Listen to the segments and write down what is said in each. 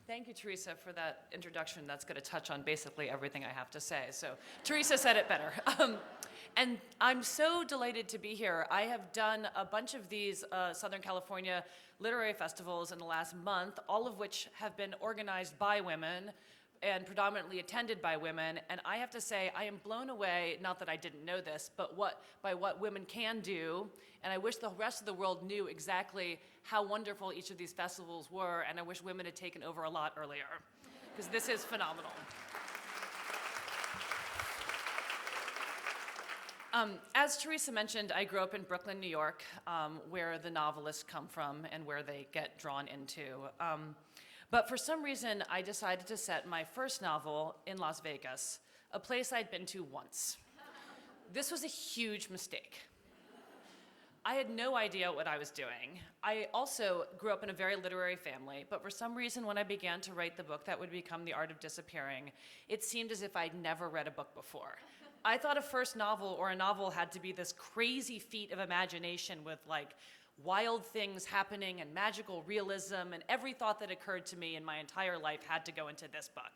Thank you, Teresa, for that introduction. That's going to touch on basically everything I have to say. So Teresa said it better. And I'm so delighted to be here. I have done a bunch of these Southern California literary festivals in the last month, all of which have been organized by women and predominantly attended by women. And I have to say, I am blown away, not that I didn't know this, but by what women can do. And I wish the rest of the world knew exactly how wonderful each of these festivals were, and I wish women had taken over a lot earlier, because this is phenomenal. As Teresa mentioned, I grew up in Brooklyn, New York, where the novelists come from and where they get drawn into. But for some reason, I decided to set my first novel in Las Vegas, a place I'd been to once. This was a huge mistake. I had no idea what I was doing. I also grew up in a very literary family, but for some reason, when I began to write the book that would become The Art of Disappearing, it seemed as if I'd never read a book before. I thought a first novel or a novel had to be this crazy feat of imagination with like wild things happening and magical realism, and every thought that occurred to me in my entire life had to go into this book.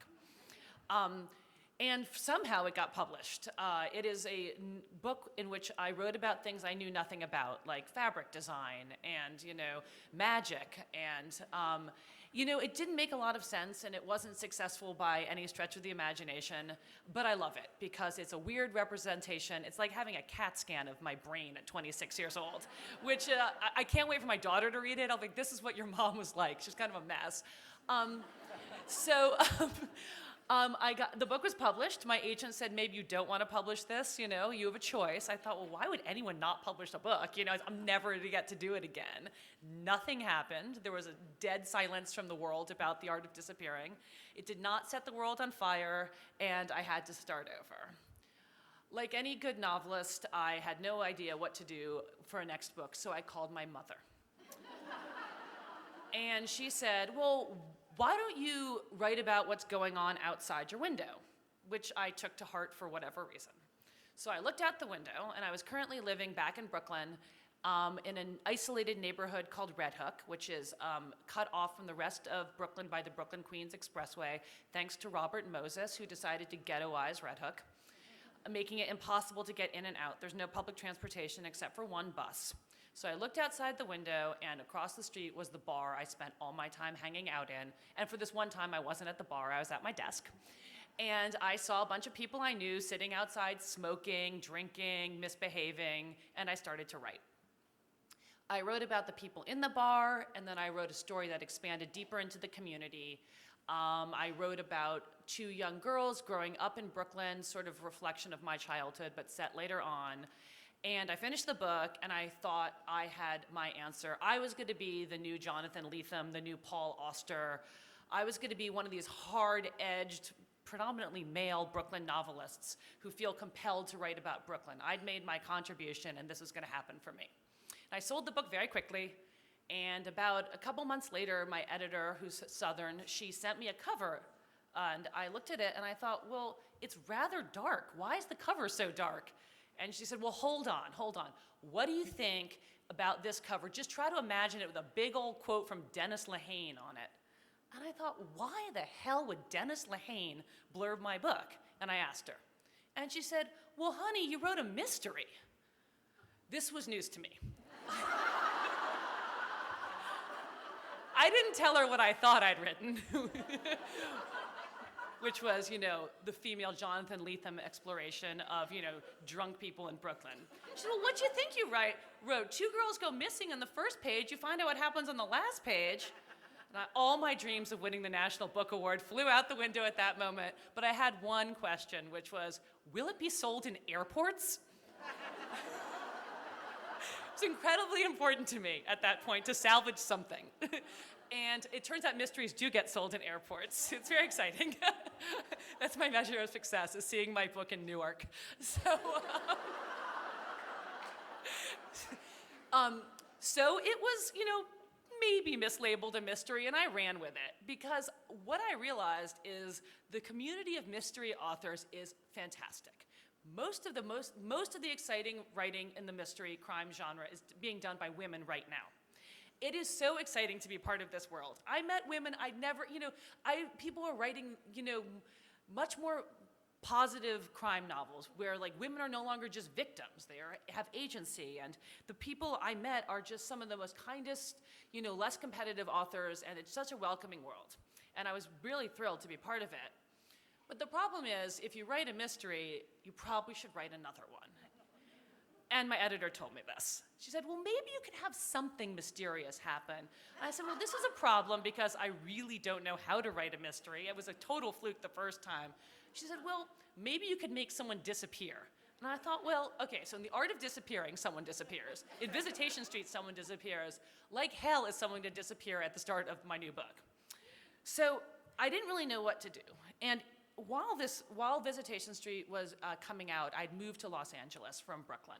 And somehow it got published. It is a book in which I wrote about things I knew nothing about, like fabric design and, magic. And, it didn't make a lot of sense, and it wasn't successful by any stretch of the imagination, but I love it because it's a weird representation. It's like having a CAT scan of my brain at 26 years old, which I can't wait for my daughter to read it. I'll think, this is what your mom was like. She's kind of a mess. The book was published. My agent said, maybe you don't want to publish this, you have a choice. I thought, well, why would anyone not publish a book? I'm never to get to do it again. Nothing happened. There was a dead silence from the world about The Art of Disappearing. It did not set the world on fire, and I had to start over. Like any good novelist, I had no idea what to do for a next book, so I called my mother. And she said, well, why don't you write about what's going on outside your window? Which I took to heart for whatever reason. So I looked out the window, and I was currently living back in Brooklyn in an isolated neighborhood called Red Hook, which is cut off from the rest of Brooklyn by the Brooklyn-Queens Expressway, thanks to Robert Moses, who decided to ghettoize Red Hook, making it impossible to get in and out. There's no public transportation except for one bus. So I looked outside the window, and across the street was the bar I spent all my time hanging out in. And for this one time, I wasn't at the bar, I was at my desk. And I saw a bunch of people I knew sitting outside smoking, drinking, misbehaving, and I started to write. I wrote about the people in the bar, and then I wrote a story that expanded deeper into the community. I wrote about two young girls growing up in Brooklyn, sort of reflection of my childhood, but set later on. And I finished the book, and I thought I had my answer. I was going to be the new Jonathan Lethem, the new Paul Auster. I was going to be one of these hard-edged, predominantly male Brooklyn novelists who feel compelled to write about Brooklyn. I'd made my contribution, and this was going to happen for me. And I sold the book very quickly, and about a couple months later, my editor, who's Southern, she sent me a cover, and I looked at it, and I thought, well, it's rather dark. Why is the cover so dark? And she said, well, hold on. What do you think about this cover? Just try to imagine it with a big old quote from Dennis Lehane on it. And I thought, why the hell would Dennis Lehane blurb my book? And I asked her. And she said, well, honey, you wrote a mystery. This was news to me. I didn't tell her what I thought I'd written. Which was, the female Jonathan Lethem exploration of, drunk people in Brooklyn. She said, well, what do you think you wrote? Two girls go missing on the first page. You find out what happens on the last page. And all my dreams of winning the National Book Award flew out the window at that moment. But I had one question, which was, will it be sold in airports? It's incredibly important to me at that point to salvage something. And it turns out mysteries do get sold in airports. It's very exciting. That's my measure of success, is seeing my book in Newark. So it was, maybe mislabeled a mystery, and I ran with it. Because what I realized is the community of mystery authors is fantastic. Most of the exciting writing in the mystery crime genre is being done by women right now. It is so exciting to be part of this world. I met women I'd never, people are writing, much more positive crime novels where like women are no longer just victims. Have agency, and the people I met are just some of the most kindest, less competitive authors, and it's such a welcoming world. And I was really thrilled to be part of it. But the problem is, if you write a mystery, you probably should write another one. And my editor told me this. She said, well, maybe you could have something mysterious happen. And I said, well, this is a problem because I really don't know how to write a mystery. It was a total fluke the first time. She said, well, maybe you could make someone disappear. And I thought, well, okay, so in the art of disappearing, someone disappears. In Visitation Street, someone disappears. Like hell is someone to disappear at the start of my new book. So I didn't really know what to do. And while Visitation Street was coming out, I'd moved to Los Angeles from Brooklyn,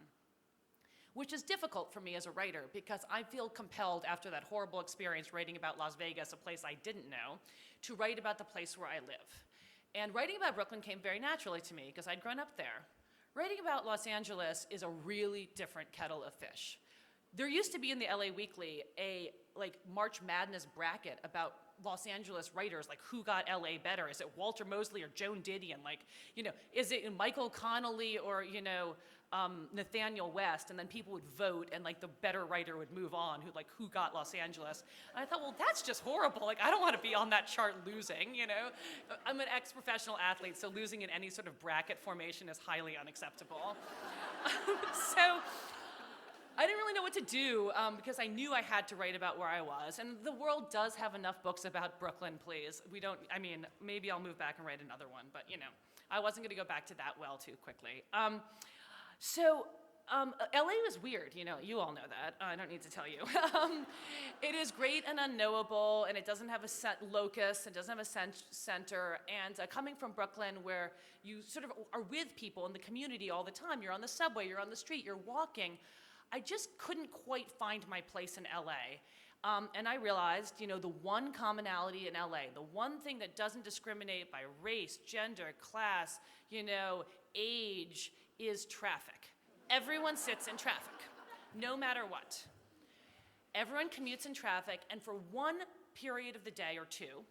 which is difficult for me as a writer because I feel compelled after that horrible experience writing about Las Vegas, a place I didn't know, to write about the place where I live. And writing about Brooklyn came very naturally to me because I'd grown up there. Writing about Los Angeles is a really different kettle of fish. There used to be in the LA Weekly a March Madness bracket about Los Angeles writers, like who got LA better? Is it Walter Mosley or Joan Didion? Is it Michael Connelly or, Nathaniel West? And then people would vote and the better writer would move on, who got Los Angeles. And I thought, well, that's just horrible. I don't want to be on that chart losing, I'm an ex-professional athlete, so losing in any sort of bracket formation is highly unacceptable. So I didn't really know what to do because I knew I had to write about where I was. And the world does have enough books about Brooklyn, please. Maybe I'll move back and write another one, but I wasn't gonna go back to that well too quickly. LA was weird, you all know that. I don't need to tell you. It is great and unknowable, and it doesn't have a set locus, it doesn't have a center. And coming from Brooklyn, where you sort of are with people in the community all the time, you're on the subway, you're on the street, you're walking, I just couldn't quite find my place in LA. And I realized, the one commonality in LA, the one thing that doesn't discriminate by race, gender, class, age, is traffic. Everyone sits in traffic, no matter what. Everyone commutes in traffic, and for one period of the day or two,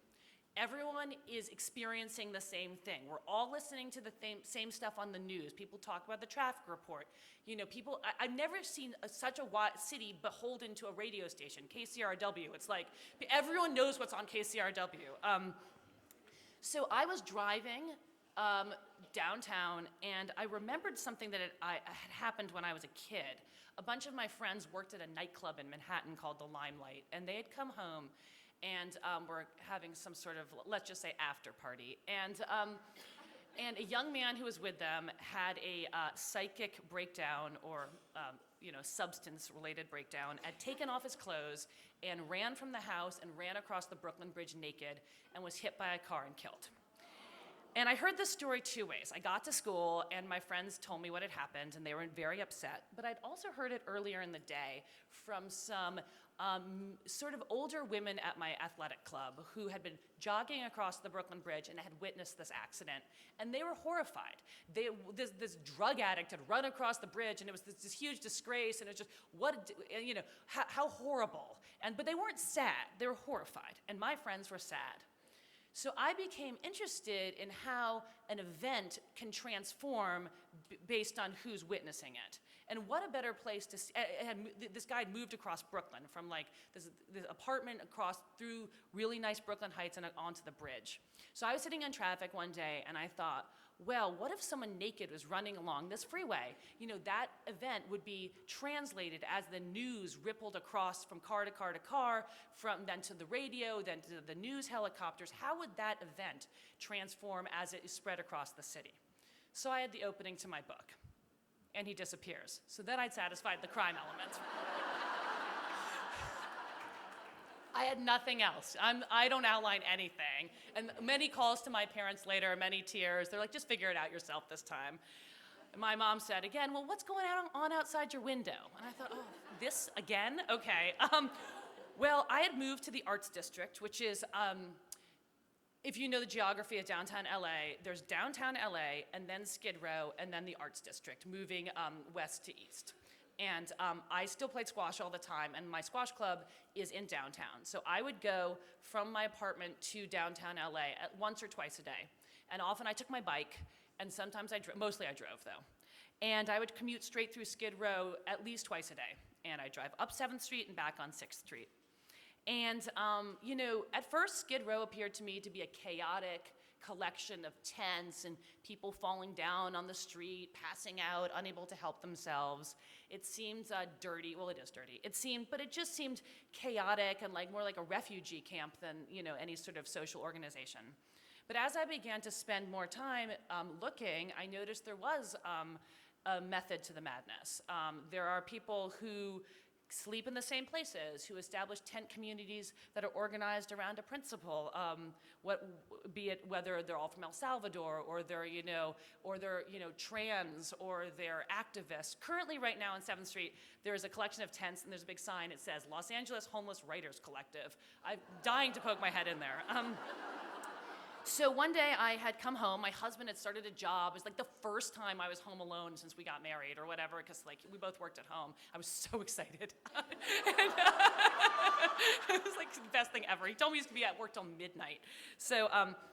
everyone is experiencing the same thing. We're all listening to the same stuff on the news. People talk about the traffic report. I've never seen such a city beholden to a radio station, KCRW. It's like everyone knows what's on KCRW. So I was driving downtown, and I remembered something that had happened when I was a kid. A bunch of my friends worked at a nightclub in Manhattan called the Limelight, and they had come home and were having some sort of, let's just say, after party. And a young man who was with them had a psychic breakdown or substance-related breakdown, had taken off his clothes and ran from the house and ran across the Brooklyn Bridge naked and was hit by a car and killed. And I heard this story two ways. I got to school, and my friends told me what had happened, and they were very upset. But I'd also heard it earlier in the day from some sort of older women at my athletic club who had been jogging across the Brooklyn Bridge and had witnessed this accident. And they were horrified. This drug addict had run across the bridge, and it was this huge disgrace, and it was just, how horrible. But they weren't sad. They were horrified. And my friends were sad. So I became interested in how an event can transform based on who's witnessing it. And what a better place to see. This guy had moved across Brooklyn from this apartment across through really nice Brooklyn Heights and onto the bridge. So I was sitting in traffic one day, and I thought, well, what if someone naked was running along this freeway? That event would be translated as the news rippled across from car to car to car, then to the radio, then to the news helicopters. How would that event transform as it spread across the city? So I had the opening to my book, and he disappears. So then I'd satisfied the crime element. I had nothing else. I don't outline anything. And many calls to my parents later, many tears. They're like, just figure it out yourself this time. And my mom said again, well, what's going on outside your window? And I thought, oh, this again? Okay. Well, I had moved to the Arts District, which is, if you know the geography of downtown LA, there's downtown LA, and then Skid Row, and then the Arts District, moving west to east. And I still played squash all the time, and my squash club is in downtown. So I would go from my apartment to downtown LA at once or twice a day. And often I took my bike, and sometimes mostly I drove though. And I would commute straight through Skid Row at least twice a day. And I'd drive up 7th Street and back on 6th Street. And, at first Skid Row appeared to me to be a chaotic collection of tents and people falling down on the street, passing out, unable to help themselves. It seemed dirty. Well, it is dirty. But it just seemed chaotic and more like a refugee camp than, any sort of social organization. But as I began to spend more time looking, I noticed there was a method to the madness. There are people who sleep in the same places, who establish tent communities that are organized around a principle, be it whether they're all from El Salvador or they're, trans or they're activists. Currently, right now on 7th Street, there's a collection of tents and there's a big sign. It says Los Angeles Homeless Writers Collective. I'm dying to poke my head in there. So one day I had come home, my husband had started a job. It was the first time I was home alone since we got married or whatever, because we both worked at home. I was so excited. And, it was the best thing ever. He told me he was gonna be at work till midnight. So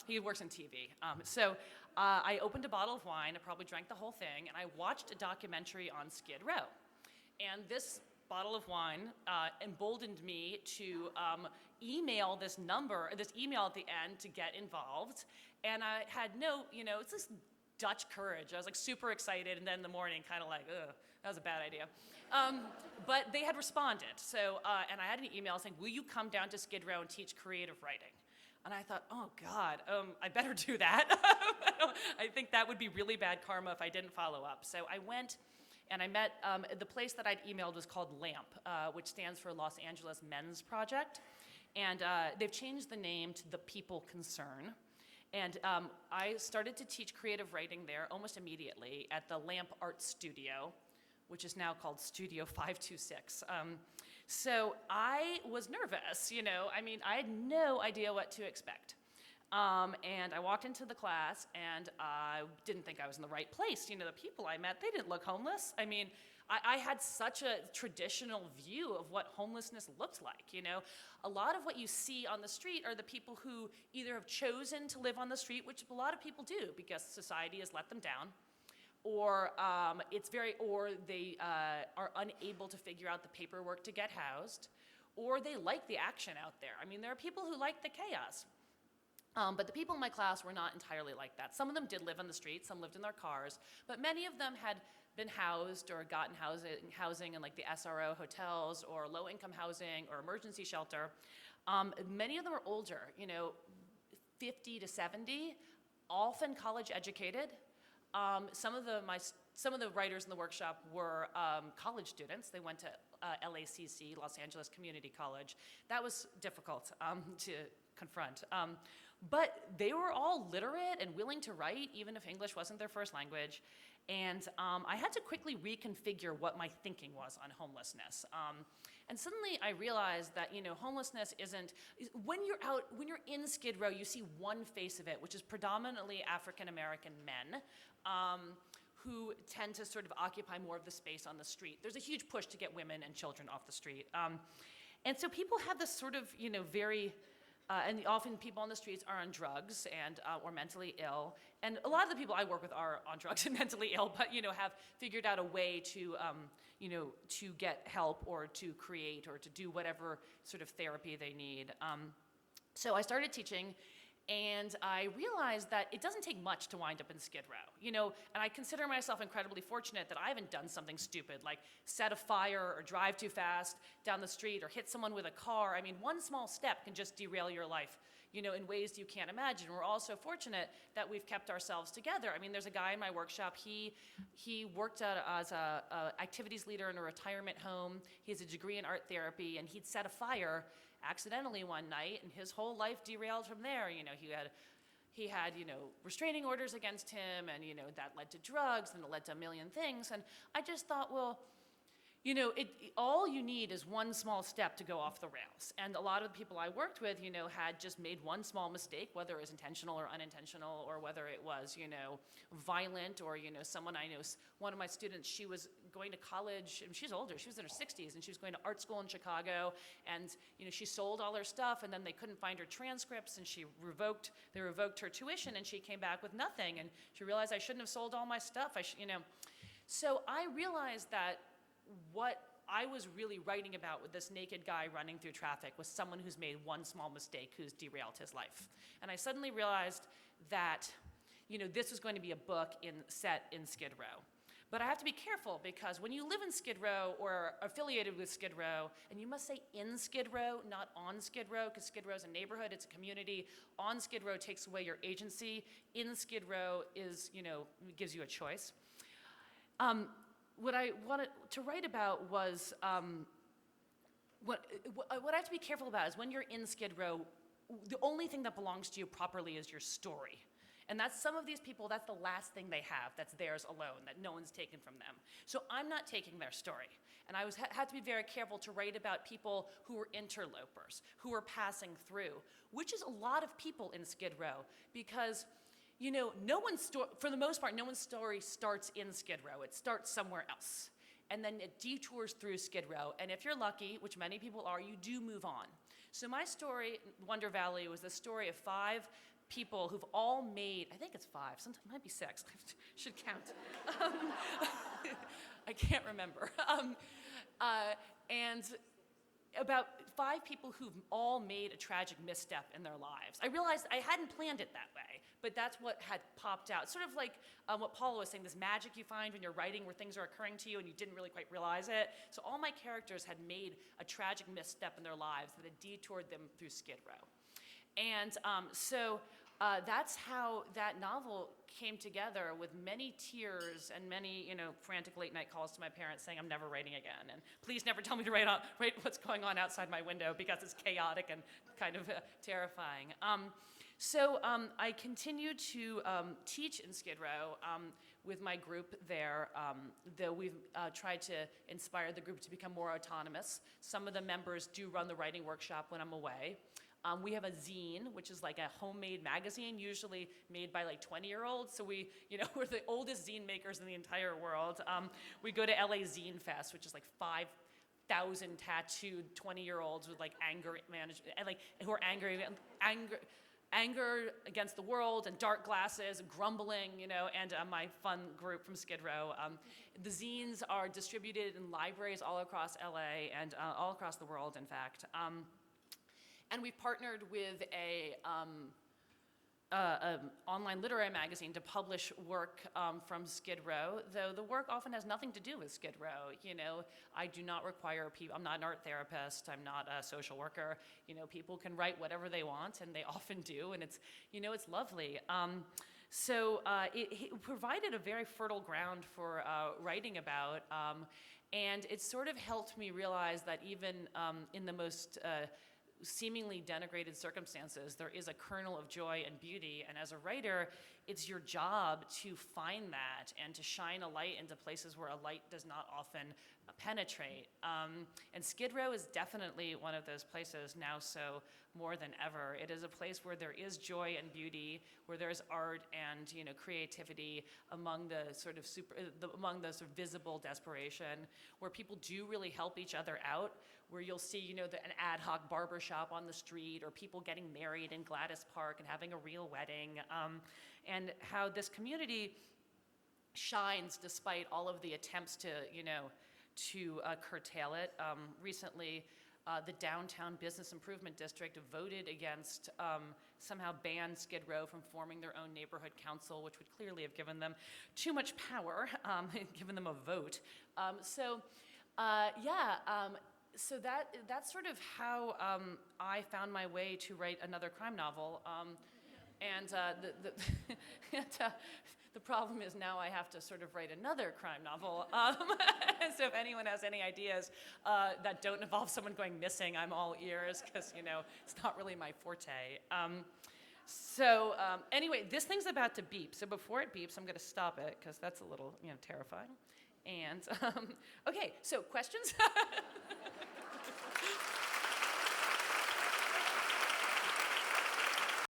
he works in TV. I opened a bottle of wine, I probably drank the whole thing, and I watched a documentary on Skid Row. And this bottle of wine emboldened me to email this email at the end to get involved. And I had it's this Dutch courage. I was super excited, and then in the morning kind of ugh, that was a bad idea. But they had responded. So, and I had an email saying, will you come down to Skid Row and teach creative writing? And I thought, oh God, I better do that. I think that would be really bad karma if I didn't follow up. So I went, and I met, the place that I'd emailed was called LAMP, which stands for Los Angeles Men's Project. And they've changed the name to The People Concern. And I started to teach creative writing there almost immediately at the LAMP Art Studio, which is now called Studio 526. So I was nervous, I had no idea what to expect. And I walked into the class, and I didn't think I was in the right place. The people I met, they didn't look homeless. I had such a traditional view of what homelessness looked like, A lot of what you see on the street are the people who either have chosen to live on the street, which a lot of people do because society has let them down, or they are unable to figure out the paperwork to get housed, or they like the action out there. There are people who like the chaos. But the people in my class were not entirely like that. Some of them did live on the street, some lived in their cars, but many of them had been housed or gotten housing in the SRO hotels or low-income housing or emergency shelter. Many of them are older, 50 to 70, often college educated. Some of the writers in the workshop were college students. They went to LACC, Los Angeles Community College. That was difficult to confront. But they were all literate and willing to write, even if English wasn't their first language. And I had to quickly reconfigure what my thinking was on homelessness. And suddenly I realized that, homelessness isn't, when you're in Skid Row, you see one face of it, which is predominantly African-American men who tend to sort of occupy more of the space on the street. There's a huge push to get women and children off the street. And so people have this sort of, very, and often people on the streets are on drugs and or mentally ill. And a lot of the people I work with are on drugs and mentally ill, but have figured out a way to to get help or to create or to do whatever sort of therapy they need. So I started teaching, and I realized that it doesn't take much to wind up in Skid Row, and I consider myself incredibly fortunate that I haven't done something stupid like set a fire or drive too fast down the street or hit someone with a car. One small step can just derail your life, in ways you can't imagine. We're also fortunate that we've kept ourselves together. There's a guy in my workshop, he worked as a activities leader in a retirement home. He has a degree in art therapy, and he'd set a fire accidentally one night, and his whole life derailed from there. He had restraining orders against him, and that led to drugs, and it led to a million things. And I just thought, well, All you need is one small step to go off the rails. And a lot of the people I worked with, had just made one small mistake, whether it was intentional or unintentional, or whether it was, violent, or, someone I know, one of my students, she was going to college, and she's older, she was in her 60s, and she was going to art school in Chicago, and, she sold all her stuff, and then they couldn't find her transcripts, and they revoked her tuition, and she came back with nothing, and she realized I shouldn't have sold all my stuff, So I realized that what I was really writing about with this naked guy running through traffic was someone who's made one small mistake who's derailed his life. And I suddenly realized that, this was going to be a book set in Skid Row. But I have to be careful because when you live in Skid Row or affiliated with Skid Row, and you must say in Skid Row, not on Skid Row, because Skid Row is a neighborhood, it's a community. On Skid Row takes away your agency. In Skid Row is, gives you a choice. What I wanted to write about was, what I have to be careful about is when you're in Skid Row, the only thing that belongs to you properly is your story. And that's some of these people, that's the last thing they have, that's theirs alone, that no one's taken from them. So I'm not taking their story. And I had to be very careful to write about people who were interlopers, who were passing through, which is a lot of people in Skid Row, because for the most part, no one's story starts in Skid Row. It starts somewhere else. And then it detours through Skid Row. And if you're lucky, which many people are, you do move on. So my story, Wonder Valley, was the story of 5 people who've all made, I think it's 5, sometimes it might be 6, I should count. I can't remember. And about 5 people who've all made a tragic misstep in their lives. I realized I hadn't planned it that way, but that's what had popped out. Sort of like what Paula was saying, this magic you find when you're writing where things are occurring to you and you didn't really quite realize it. So all my characters had made a tragic misstep in their lives that had detoured them through Skid Row. And that's how that novel came together, with many tears and many, frantic late night calls to my parents saying, I'm never writing again. And please never tell me to write what's going on outside my window because it's chaotic and kind of terrifying. I continue to teach in Skid Row with my group there, though we've tried to inspire the group to become more autonomous. Some of the members do run the writing workshop when I'm away. We have a zine, which is like a homemade magazine, usually made by like 20-year-olds. So we're the oldest zine makers in the entire world. We go to LA Zine Fest, which is like 5,000 tattooed 20-year-olds with like anger management, and like who are anger against the world and dark glasses and grumbling, and my fun group from Skid Row. The zines are distributed in libraries all across LA and all across the world, in fact. And we've partnered with an online literary magazine to publish work from Skid Row, though the work often has nothing to do with Skid Row. I do not require people, I'm not an art therapist, I'm not a social worker. People can write whatever they want, and they often do, and it's lovely. It provided a very fertile ground for writing about, and it sort of helped me realize that even in the most seemingly denigrated circumstances, there is a kernel of joy and beauty, and as a writer, it's your job to find that and to shine a light into places where a light does not often penetrate. And Skid Row is definitely one of those places now, so more than ever. It is a place where there is joy and beauty, where there's art and creativity among the sort of visible desperation, where people do really help each other out, where you'll see an ad hoc barber shop on the street, or people getting married in Gladys Park and having a real wedding, and how this community shines despite all of the attempts to curtail it. Recently, the Downtown Business Improvement District voted against, somehow banned Skid Row from forming their own neighborhood council, which would clearly have given them too much power, given them a vote. So that's sort of how I found my way to write another crime novel. The problem is now I have to sort of write another crime novel. So if anyone has any ideas that don't involve someone going missing, I'm all ears, because it's not really my forte. Anyway, this thing's about to beep. So before it beeps, I'm going to stop it, because that's a little terrifying. And, okay, so questions?